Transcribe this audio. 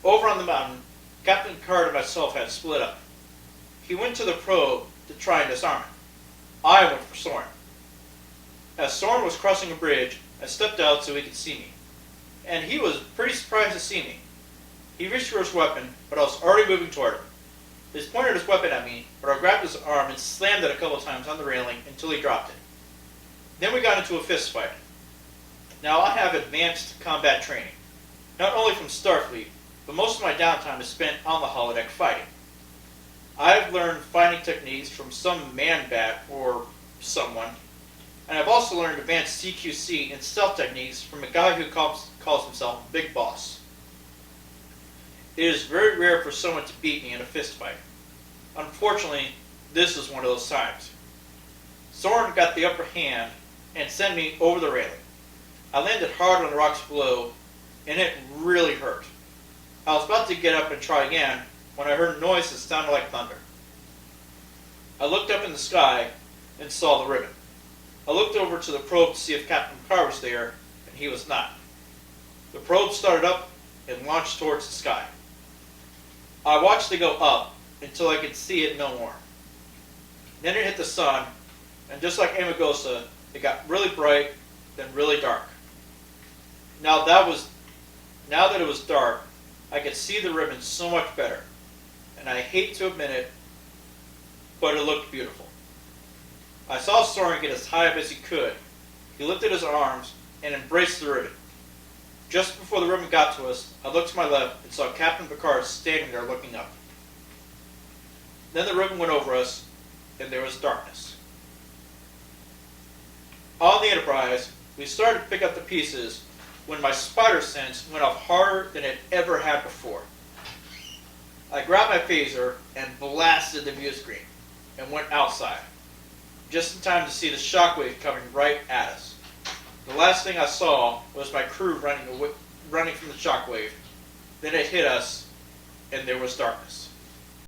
Over on the mountain, Captain Picard and myself had split up. He went to the probe to try and disarm it. I went for Soren. As Soren was crossing a bridge, I stepped out so he could see me. And he was pretty surprised to see me. He reached for his weapon, but I was already moving toward him. He pointed his weapon at me, but I grabbed his arm and slammed it a couple times on the railing until he dropped it. Then we got into a fist fight. Now I have advanced combat training, not only from Starfleet, but most of my downtime is spent on the holodeck fighting. I've learned fighting techniques from some man-bat or someone, and I've also learned advanced CQC and stealth techniques from a guy who calls himself Big Boss. It is very rare for someone to beat me in a fist fight. Unfortunately, this is one of those times. Soren got the upper hand and sent me over the railing. I landed hard on the rocks below, and it really hurt. I was about to get up and try again when I heard a noise that sounded like thunder. I looked up in the sky and saw the ribbon. I looked over to the probe to see if Captain Picard was there, and he was not. The probe started up and launched towards the sky. I watched it go up until I could see it no more. Then it hit the sun, and just like Amagosa, it got really bright, then really dark. Now that it was dark, I could see the ribbon so much better, and I hate to admit it, but it looked beautiful. I saw Soren get as high up as he could. He lifted his arms and embraced the ribbon. Just before the ribbon got to us, I looked to my left and saw Captain Picard standing there looking up. Then the ribbon went over us, and there was darkness. On the Enterprise, we started to pick up the pieces when my spider sense went off harder than it ever had before. I grabbed my phaser and blasted the view screen and went outside, just in time to see the shockwave coming right at us. The last thing I saw was my crew running from the shockwave. Then it hit us, and there was darkness.